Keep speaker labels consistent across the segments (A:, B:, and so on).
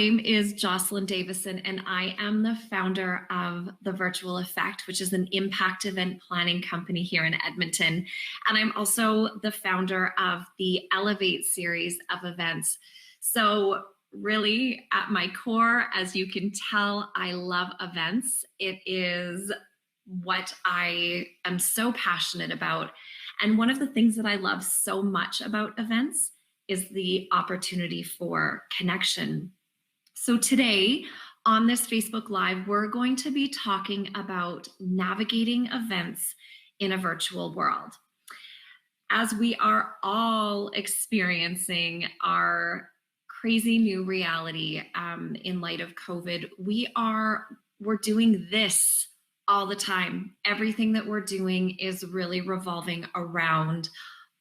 A: name is Jocelyn Davison, and I am the founder of The Virtual Effect, which is an impact event planning company here in Edmonton. And I'm also the founder of the Elevate series of events. So really, at my core, as you can tell, I love events. It is what I am so passionate about. And one of the things that I love so much about events is the opportunity for connection. So today on this Facebook Live, we're going to be talking about navigating events in a virtual world. As we are all experiencing our crazy new reality in light of COVID, we're doing this all the time. Everything that we're doing is really revolving around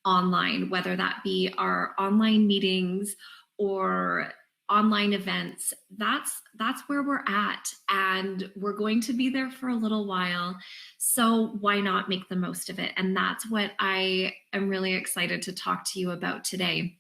A: online, whether that be our online meetings or online events. That's where we're at, and we're going to be there for a little while. So why not make the most of it? And that's what I am really excited to talk to you about today.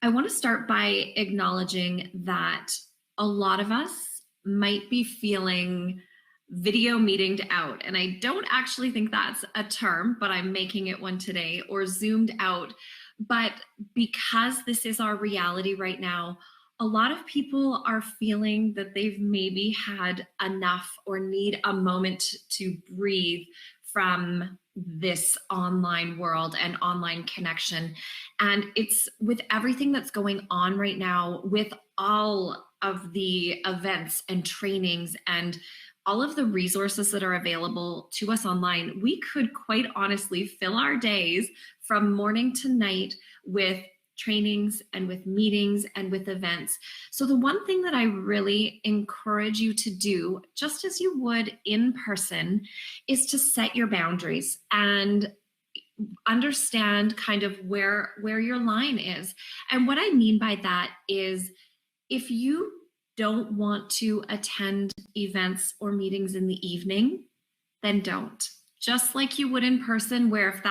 A: I want to start by acknowledging that a lot of us might be feeling video meetinged out. And I don't actually think that's a term, but I'm making it one today, or zoomed out. But because this is our reality right now, a lot of people are feeling that they've maybe had enough or need a moment to breathe from this online world and online connection. And it's with everything that's going on right now, with all of the events and trainings and all of the resources that are available to us online, we could quite honestly fill our days from morning to night with trainings and with meetings and with events. So the one thing that I really encourage you to do, just as you would in person, is to set your boundaries and understand kind of where your line is. And what I mean by that is, if you don't want to attend events or meetings in the evening, then don't. Just like you would in person, where if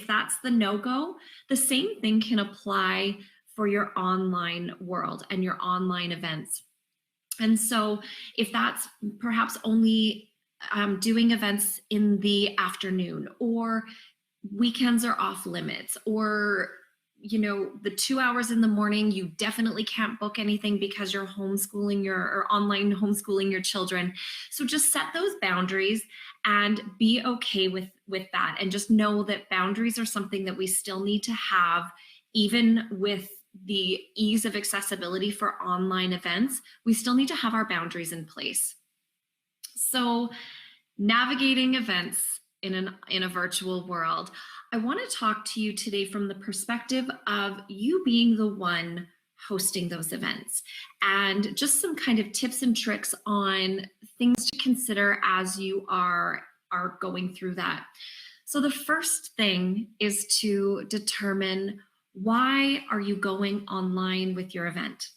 A: that's the no-go, the same thing can apply for your online world and your online events. And so if that's perhaps only doing events in the afternoon, or weekends are off limits, or the 2 hours in the morning, you definitely can't book anything because you're homeschooling or online homeschooling your children. So just set those boundaries and be okay with that. And just know that boundaries are something that we still need to have, even with the ease of accessibility for online events. We still need to have our boundaries in place. So navigating events in a virtual world, I want to talk to you today from the perspective of you being the one hosting those events, and just some kind of tips and tricks on things to consider as you are going through that. So the first thing is to determine, why are you going online with your event?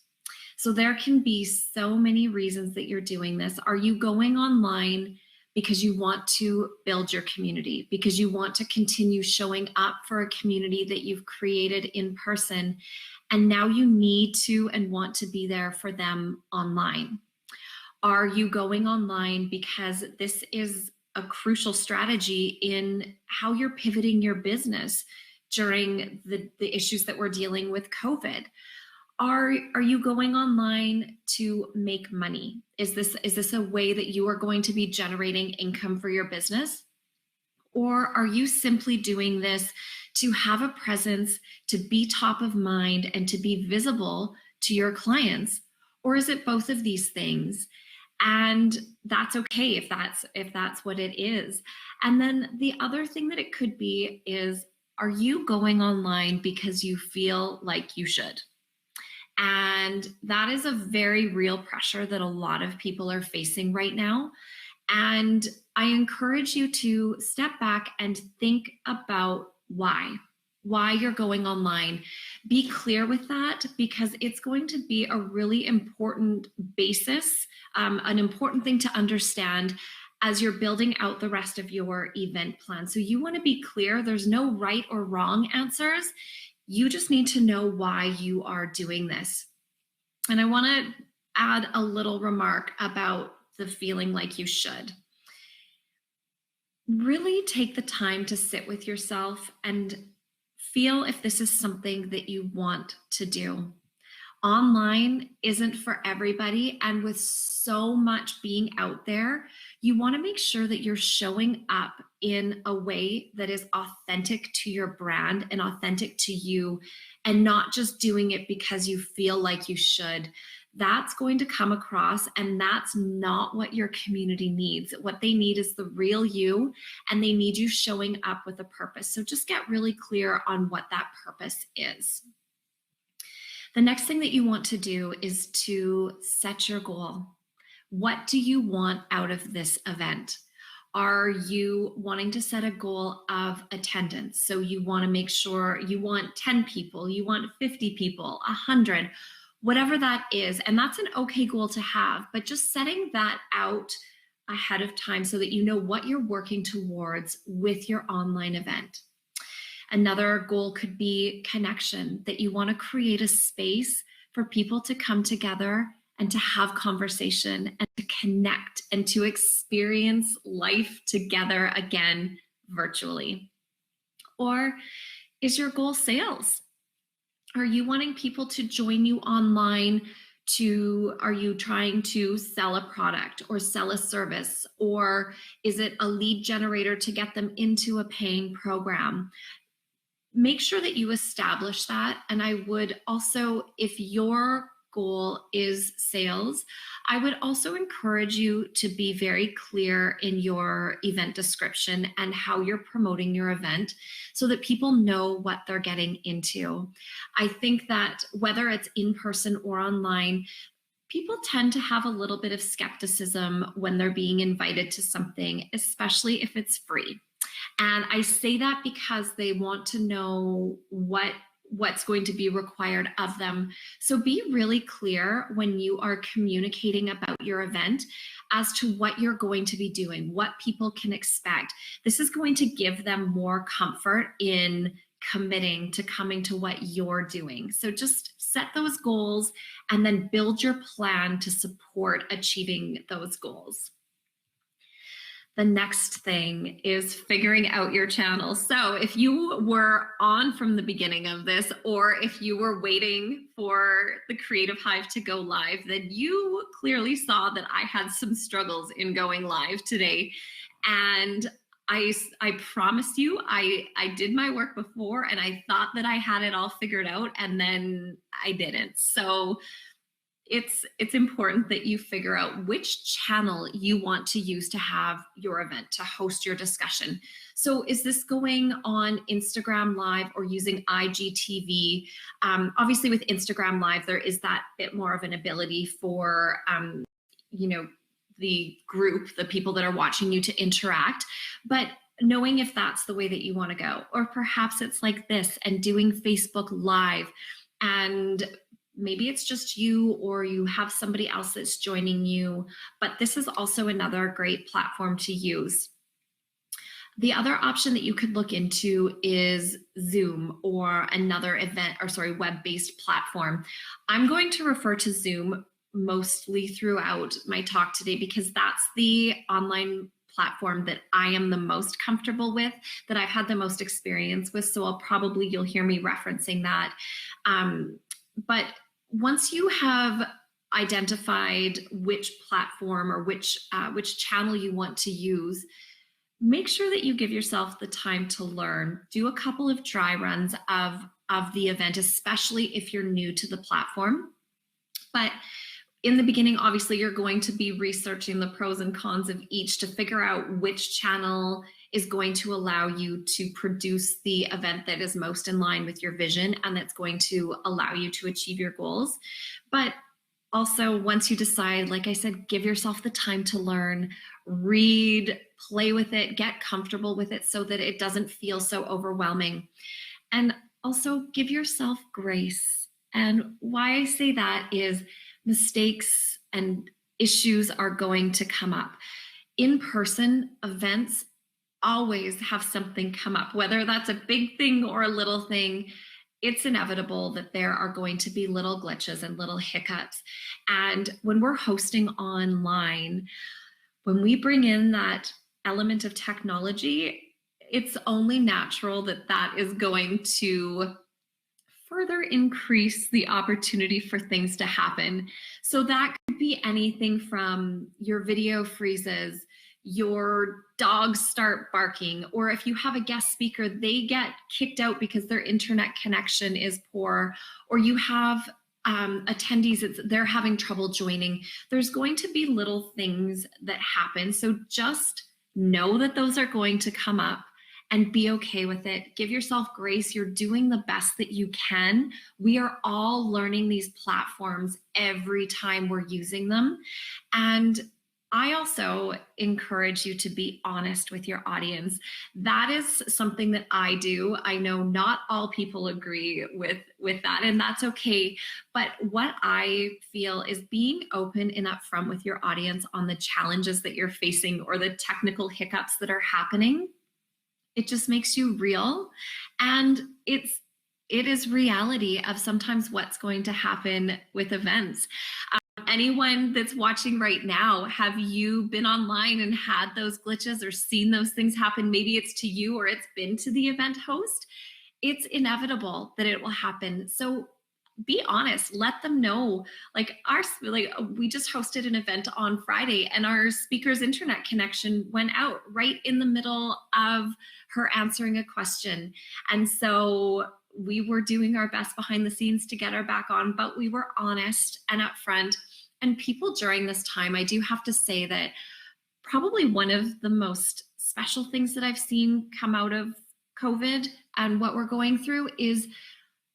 A: So there can be so many reasons that you're doing this. Are you going online because you want to build your community, because you want to continue showing up for a community that you've created in person, and now you need to and want to be there for them online? Are you going online because this is a crucial strategy in how you're pivoting your business during the issues that we're dealing with COVID? Are you going online to make money? Is this a way that you are going to be generating income for your business? Or are you simply doing this to have a presence, to be top of mind, and to be visible to your clients? Or is it both of these things? And that's okay if that's what it is. And then the other thing that it could be is, are you going online because you feel like you should? And that is a very real pressure that a lot of people are facing right now. And I encourage you to step back and think about why you're going online. Be clear with that, because it's going to be a really important basis, an important thing to understand as you're building out the rest of your event plan. So you want to be clear. There's no right or wrong answers. You just need to know why you are doing this. And I want to add a little remark about the feeling like you should. Really take the time to sit with yourself and feel if this is something that you want to do. Online isn't for everybody. And with so much being out there, you want to make sure that you're showing up in a way that is authentic to your brand and authentic to you, and not just doing it because you feel like you should. That's going to come across, and that's not what your community needs. What they need is the real you, and they need you showing up with a purpose. So just get really clear on what that purpose is. The next thing that you want to do is to set your goal. What do you want out of this event? Are you wanting to set a goal of attendance? So you want to make sure you want 10 people, you want 50 people, 100, whatever that is. And that's an okay goal to have, but just setting that out ahead of time so that you know what you're working towards with your online event. Another goal could be connection, that you want to create a space for people to come together and to have conversation and to connect and to experience life together again virtually. Or is your goal sales? Are you wanting people to join you online? Are you trying to sell a product or sell a service? Or is it a lead generator to get them into a paying program? Make sure that you establish that. And I would also, if your goal is sales, I would also encourage you to be very clear in your event description and how you're promoting your event so that people know what they're getting into. I think that whether it's in person or online, people tend to have a little bit of skepticism when they're being invited to something, especially if it's free. And I say that because they want to know what's going to be required of them. So be really clear when you are communicating about your event as to what you're going to be doing, what people can expect. This is going to give them more comfort in committing to coming to what you're doing. So just set those goals and then build your plan to support achieving those goals. The next thing is figuring out your channel. So if you were on from the beginning of this, or if you were waiting for the Creative Hive to go live, then you clearly saw that I had some struggles in going live today. And I promise you, I did my work before and I thought that I had it all figured out, and then I didn't. So it's important that you figure out which channel you want to use to have your event, to host your discussion. So is this going on Instagram Live or using IGTV? Obviously with Instagram Live, there is that bit more of an ability for, the group, the people that are watching you, to interact, but knowing if that's the way that you want to go. Or perhaps it's like this and doing Facebook Live, and maybe it's just you or you have somebody else that's joining you, but this is also another great platform to use. The other option that you could look into is Zoom or another web-based platform. I'm going to refer to Zoom mostly throughout my talk today because that's the online platform that I am the most comfortable with, that I've had the most experience with. So you'll hear me referencing that. But once you have identified which platform or which channel you want to use, make sure that you give yourself the time to learn. Do a couple of dry runs of the event, especially if you're new to the platform. But in the beginning, obviously, you're going to be researching the pros and cons of each to figure out which channel is going to allow you to produce the event that is most in line with your vision and that's going to allow you to achieve your goals. But also, once you decide, like I said, give yourself the time to learn, read, play with it, get comfortable with it so that it doesn't feel so overwhelming. And also give yourself grace. And why I say that is mistakes and issues are going to come up. In-person events always have something come up, whether that's a big thing or a little thing. it's inevitable that there are going to be little glitches and little hiccups. And when we're hosting online, when we bring in that element of technology, it's only natural that that is going to further increase the opportunity for things to happen. So that could be anything from your video freezes, your dogs start barking, or if you have a guest speaker, they get kicked out because their internet connection is poor, or you have attendees, they're having trouble joining. There's going to be little things that happen. So just know that those are going to come up and be okay with it. Give yourself grace. You're doing the best that you can. We are all learning these platforms every time we're using them. And I also encourage you to be honest with your audience. That is something that I do. I know not all people agree with that, and that's okay. But what I feel is being open and upfront with your audience on the challenges that you're facing or the technical hiccups that are happening. It just makes you real. And it is reality of sometimes what's going to happen with events. Anyone that's watching right now, have you been online and had those glitches or seen those things happen? Maybe it's to you or it's been to the event host. It's inevitable that it will happen. So be honest, let them know. We just hosted an event on Friday and our speaker's internet connection went out right in the middle of her answering a question. And so we were doing our best behind the scenes to get her back on, but we were honest and upfront. And people during this time, I do have to say that probably one of the most special things that I've seen come out of COVID and what we're going through is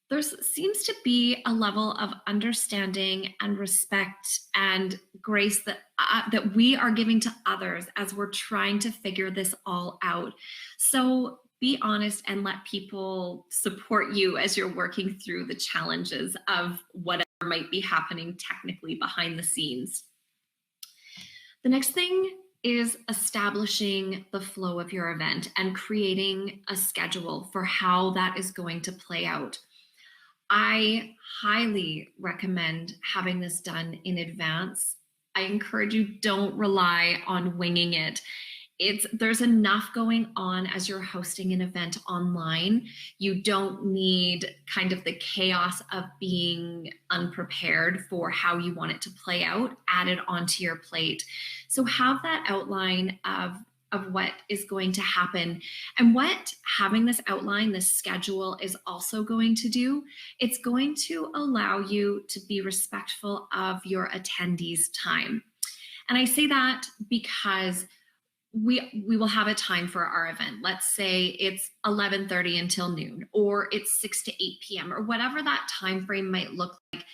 A: there seems to be a level of understanding and respect and grace that we are giving to others as we're trying to figure this all out. So be honest and let people support you as you're working through the challenges of whatever might be happening technically behind the scenes. The next thing is establishing the flow of your event and creating a schedule for how that is going to play out. I highly recommend having this done in advance. I encourage you, don't rely on winging it. There's enough going on as you're hosting an event online. You don't need kind of the chaos of being unprepared for how you want it to play out added onto your plate. So have that outline of what is going to happen. And what having this outline, this schedule is also going to do, it's going to allow you to be respectful of your attendees' time. And I say that because we will have a time for our event. Let's say it's 11:30 until noon, or it's 6 to 8 p.m., or whatever that time frame might look like.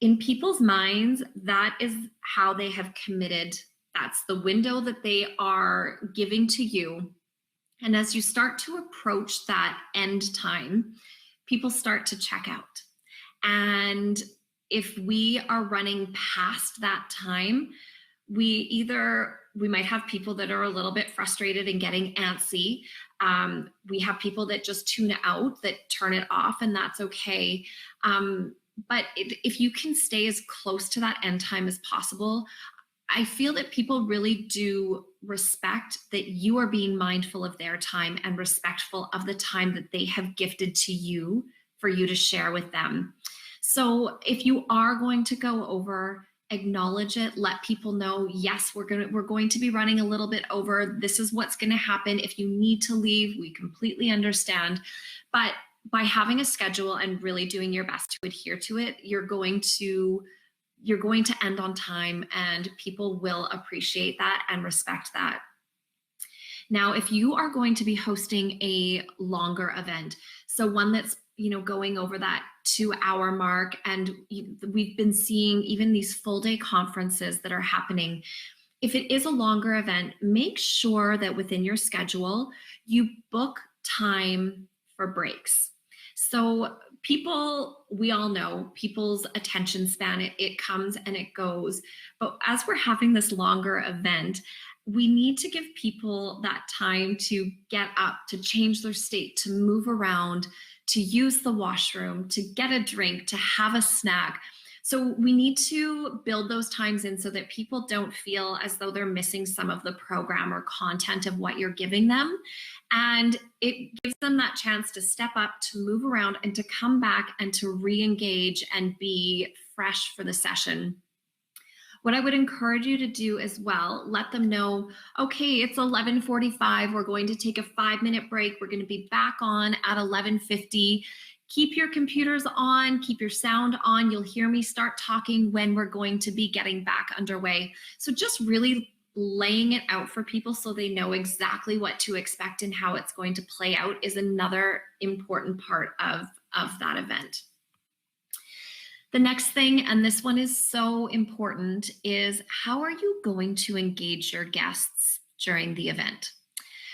A: In people's minds, that is how they have committed. That's the window that they are giving to you. And as you start to approach that end time, people start to check out. And if we are running past that time, we might have people that are a little bit frustrated and getting antsy. We have people that just tune out, that turn it off, and that's okay. But if you can stay as close to that end time as possible, I feel that people really do respect that you are being mindful of their time and respectful of the time that they have gifted to you for you to share with them. So if you are going to go over, acknowledge it, let people know, yes, we're going to be running a little bit over. This is what's going to happen. If you need to leave, we completely understand. But by having a schedule and really doing your best to adhere to it, you're going to end on time, and people will appreciate that and respect that. Now, if you are going to be hosting a longer event, so one that's going over that 2-hour mark, and we've been seeing even these full day conferences that are happening. If it is a longer event, make sure that within your schedule, you book time for breaks. So we all know people's attention span, it comes and it goes. But as we're having this longer event, we need to give people that time to get up, to change their state, to move around, to use the washroom, to get a drink, to have a snack. So we need to build those times in so that people don't feel as though they're missing some of the program or content of what you're giving them. And it gives them that chance to step up, to move around, and to come back and to re-engage and be fresh for the session. What I would encourage you to do as well, let them know, okay, it's 11:45. We're going to take a 5-minute break. We're going to be back on at 11:50. Keep your computers on, keep your sound on. You'll hear me start talking when we're going to be getting back underway. So just really laying it out for people so they know exactly what to expect and how it's going to play out is another important part of that event. The next thing, and this one is so important, is how are you going to engage your guests during the event?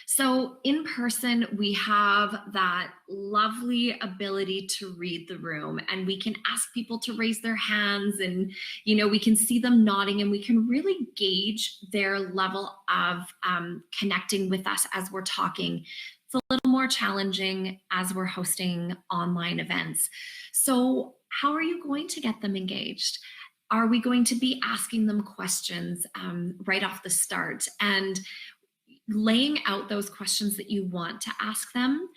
A: So in person, we have that lovely ability to read the room, and we can ask people to raise their hands, and we can see them nodding, and we can really gauge their level of connecting with us as we're talking. It's a little more challenging as we're hosting online events. So how are you going to get them engaged? Are we going to be asking them questions right off the start and laying out those questions that you want to ask them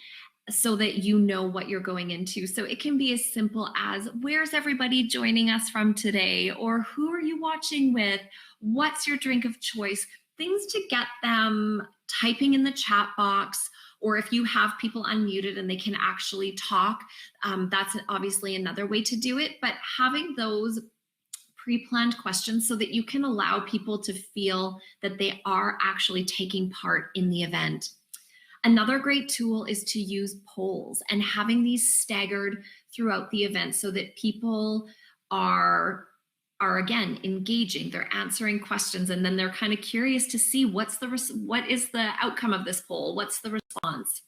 A: so that you know what you're going into? So it can be as simple as, where's everybody joining us from today? Or who are you watching with? What's your drink of choice? Things to get them typing in the chat box, or if you have people unmuted and they can actually talk, that's obviously another way to do it. But having those pre-planned questions so that you can allow people to feel that they are actually taking part in the event. Another great tool is to use polls and having these staggered throughout the event so that people are again engaging, they're answering questions, and then they're kind of curious to see what is the outcome of this poll, what's the response.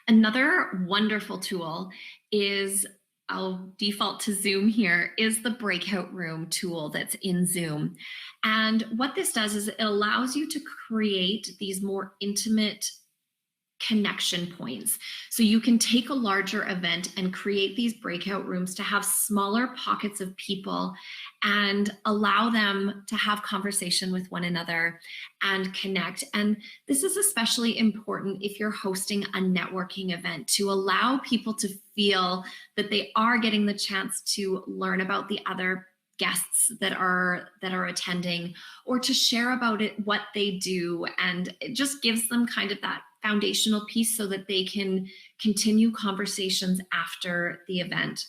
A: Another wonderful tool is, I'll default to Zoom here, is the breakout room tool that's in Zoom. And what this does is it allows you to create these more intimate connection points. So you can take a larger event and create these breakout rooms to have smaller pockets of people and allow them to have conversation with one another and connect. And this is especially important if you're hosting a networking event, to allow people to feel that they are getting the chance to learn about the other guests that are attending, or to share about it, what they do. And it just gives them kind of that foundational piece so that they can continue conversations after the event.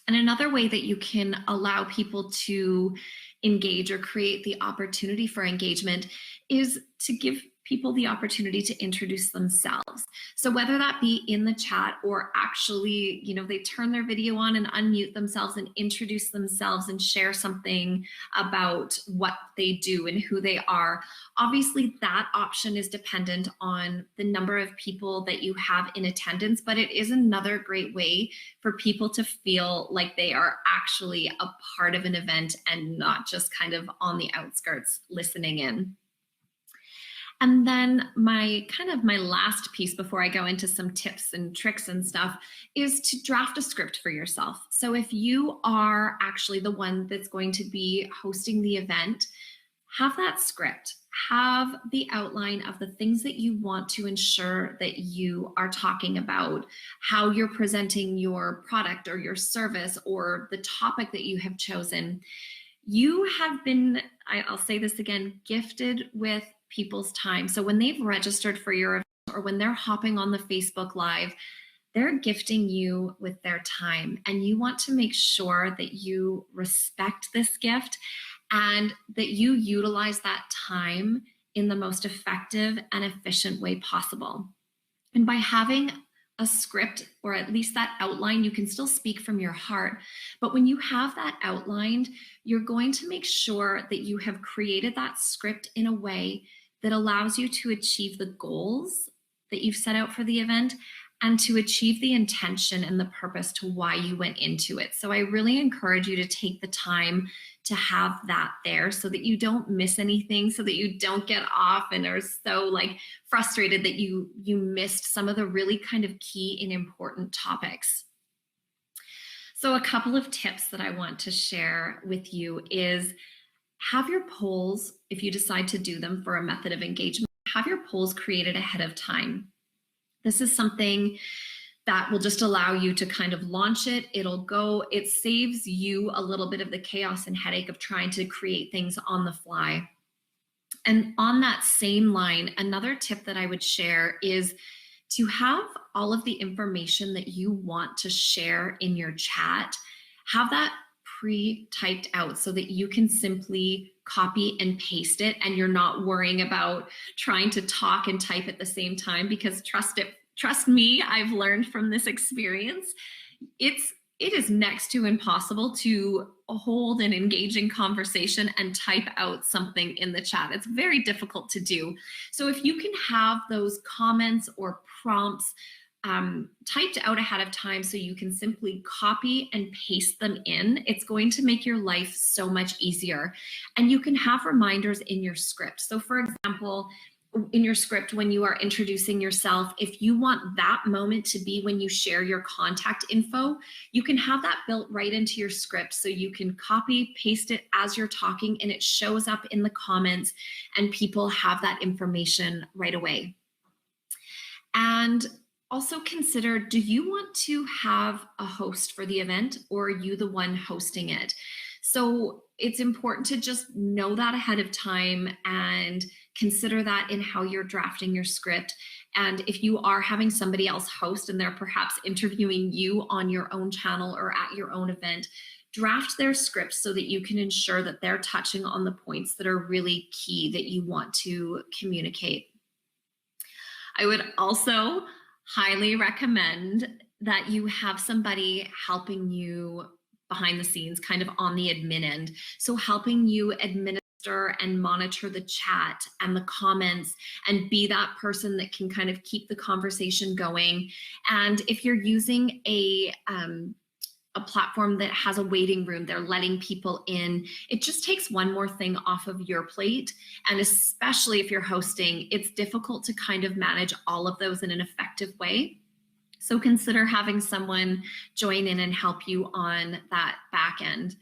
A: And another way that you can allow people to engage or create the opportunity for engagement is to give people the opportunity to introduce themselves. So whether that be in the chat or actually, they turn their video on and unmute themselves and introduce themselves and share something about what they do and who they are. Obviously, that option is dependent on the number of people that you have in attendance, but it is another great way for people to feel like they are actually a part of an event and not just kind of on the outskirts listening in. And then my last piece before I go into some tips and tricks and stuff is to draft a script for yourself. So if you are actually the one that's going to be hosting the event, have that script, have the outline of the things that you want to ensure that you are talking about, how you're presenting your product or your service or the topic that you have chosen. You have been, I'll say this again, gifted with people's time. So when they've registered for your event or when they're hopping on the Facebook Live, they're gifting you with their time. And you want to make sure that you respect this gift and that you utilize that time in the most effective and efficient way possible. And by having a script, or at least that outline, you can still speak from your heart. But when you have that outlined, you're going to make sure that you have created that script in a way that allows you to achieve the goals that you've set out for the event and to achieve the intention and the purpose to why you went into it. So I really encourage you to take the time to have that there so that you don't miss anything, so that you don't get off and are so like frustrated that you missed some of the really kind of key and important topics. So a couple of tips that I want to share with you is have your polls, if you decide to do them for a method of engagement, have your polls created ahead of time. This is something that will just allow you to kind of launch it. It'll go, it saves you a little bit of the chaos and headache of trying to create things on the fly. And on that same line, another tip that I would share is to have all of the information that you want to share in your chat, have that pre-typed out so that you can simply copy and paste it and you're not worrying about trying to talk and type at the same time, because trust me, I've learned from this experience, it is next to impossible to hold an engaging conversation and type out something in the chat. It's very difficult to do. So if you can have those comments or prompts typed out ahead of time so you can simply copy and paste them in, it's going to make your life so much easier. And you can have reminders in your script. So for example, in your script, when you are introducing yourself, if you want that moment to be when you share your contact info, you can have that built right into your script. So you can copy, paste it as you're talking and it shows up in the comments and people have that information right away. And also consider, do you want to have a host for the event or are you the one hosting it? So it's important to just know that ahead of time and consider that in how you're drafting your script. And if you are having somebody else host and they're perhaps interviewing you on your own channel or at your own event, draft their script so that you can ensure that they're touching on the points that are really key that you want to communicate. I would also highly recommend that you have somebody helping you behind the scenes, kind of on the admin end. So helping you administer and monitor the chat and the comments and be that person that can kind of keep the conversation going. And if you're using a platform that has a waiting room, they're letting people in, it just takes one more thing off of your plate. And especially if you're hosting, it's difficult to kind of manage all of those in an effective way. So consider having someone join in and help you on that back end.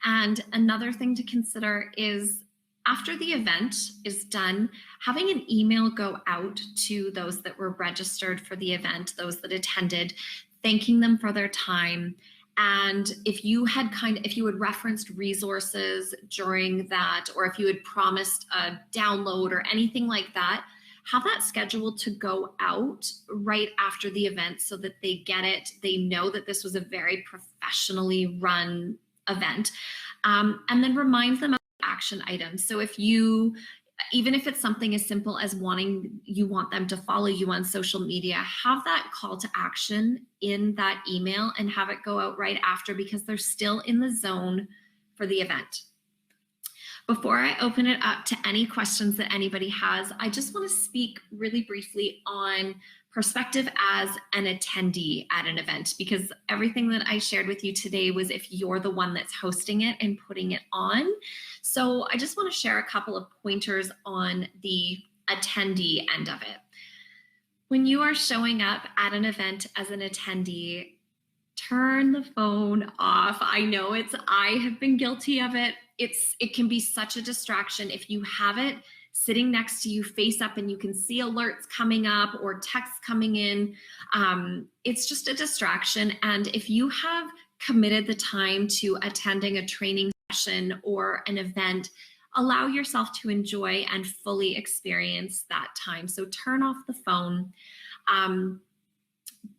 A: And another thing to consider is after the event is done, having an email go out to those that were registered for the event, those that attended, thanking them for their time. And if you had referenced resources during that, or if you had promised a download or anything like that, have that scheduled to go out right after the event so that they get it. They know that this was a very professionally run event. And then remind them of action items. So even if it's something as simple as you want them to follow you on social media, have that call to action in that email and have it go out right after, because they're still in the zone for the event. Before I open it up to any questions that anybody has, I just want to speak really briefly on perspective as an attendee at an event, because everything that I shared with you today was if you're the one that's hosting it and putting it on. So I just want to share a couple of pointers on the attendee end of it. When you are showing up at an event as an attendee, turn the phone off. I know I have been guilty of it. It can be such a distraction if you have it sitting next to you face up and you can see alerts coming up or texts coming in. It's just a distraction. And if you have committed the time to attending a training session or an event, allow yourself to enjoy and fully experience that time. So turn off the phone.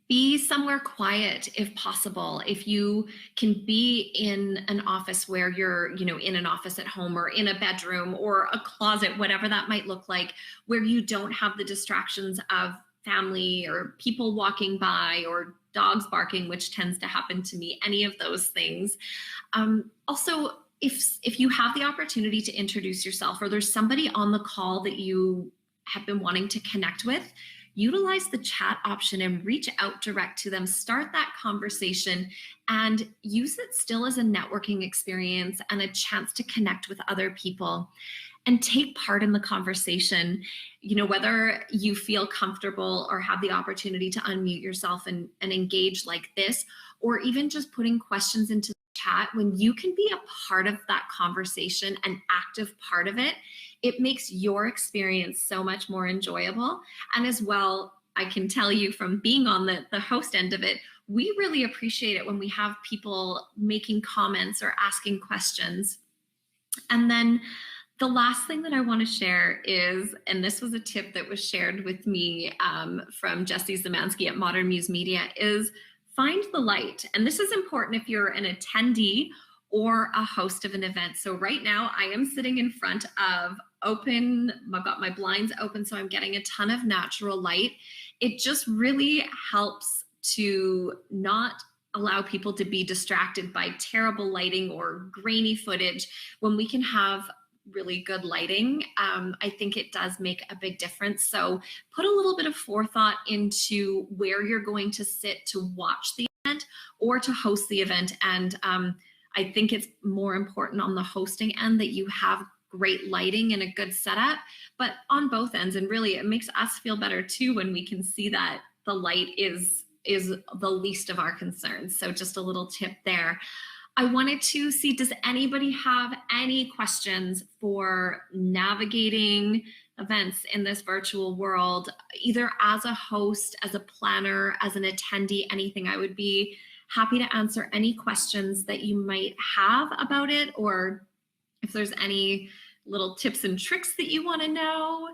A: Be somewhere quiet if possible. If you can be in an office where you're, in an office at home or in a bedroom or a closet, whatever that might look like, where you don't have the distractions of family or people walking by or dogs barking, which tends to happen to me, any of those things. Also, if you have the opportunity to introduce yourself or there's somebody on the call that you have been wanting to connect with, utilize the chat option and reach out direct to them, start that conversation, and use it still as a networking experience and a chance to connect with other people and take part in the conversation. Whether you feel comfortable or have the opportunity to unmute yourself and engage like this, or even just putting questions into the chat, when you can be a part of that conversation, an active part of it, it makes your experience so much more enjoyable. And as well, I can tell you from being on the host end of it, we really appreciate it when we have people making comments or asking questions. And then the last thing that I want to share is, and this was a tip that was shared with me from Jesse Zemansky at Modern Muse Media, is find the light. And this is important if you're an attendee or a host of an event. So right now I am sitting in front of I've got my blinds open, so I'm getting a ton of natural light. It just really helps to not allow people to be distracted by terrible lighting or grainy footage. When we can have really good lighting, I think it does make a big difference. So put a little bit of forethought into where you're going to sit to watch the event or to host the event. And I think it's more important on the hosting end that you have great lighting and a good setup, but on both ends. And really it makes us feel better too when we can see that the light is the least of our concerns. So just a little tip there. I wanted to see, does anybody have any questions for navigating events in this virtual world, either as a host, as a planner, as an attendee, anything? I would be happy to answer any questions that you might have about it, or if there's any little tips and tricks that you want to know.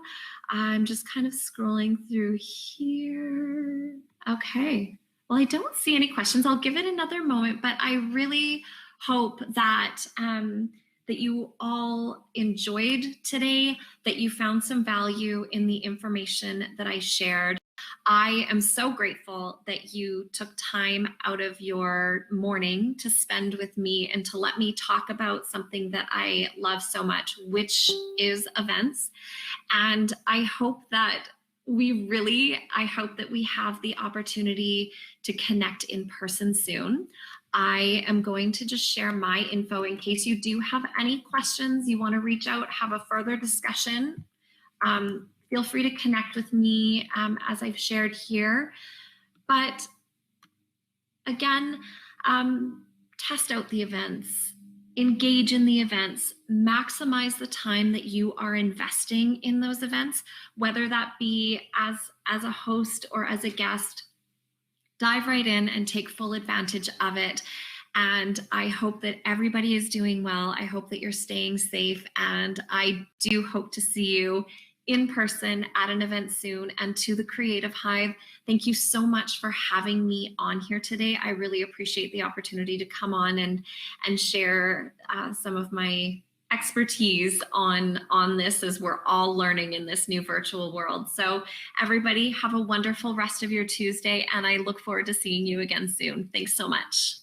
A: I'm just kind of scrolling through here. Okay. Well, I don't see any questions. I'll give it another moment, but I really hope that that you all enjoyed today, that you found some value in the information that I shared. I am so grateful that you took time out of your morning to spend with me and to let me talk about something that I love so much, which is events. And I hope that we have the opportunity to connect in person soon. I am going to just share my info in case you do have any questions, you want to reach out, have a further discussion. Feel free to connect with me as I've shared here. But again, test out the events, engage in the events, maximize the time that you are investing in those events, whether that be as a host or as a guest. Dive right in and take full advantage of it. And I hope that everybody is doing well. I hope that you're staying safe. And I do hope to see you in person at an event soon. And to the Creative Hive, thank you so much for having me on here today. I really appreciate the opportunity to come on and share some of my expertise on this as we're all learning in this new virtual world. So everybody have a wonderful rest of your Tuesday, and I look forward to seeing you again soon. Thanks so much.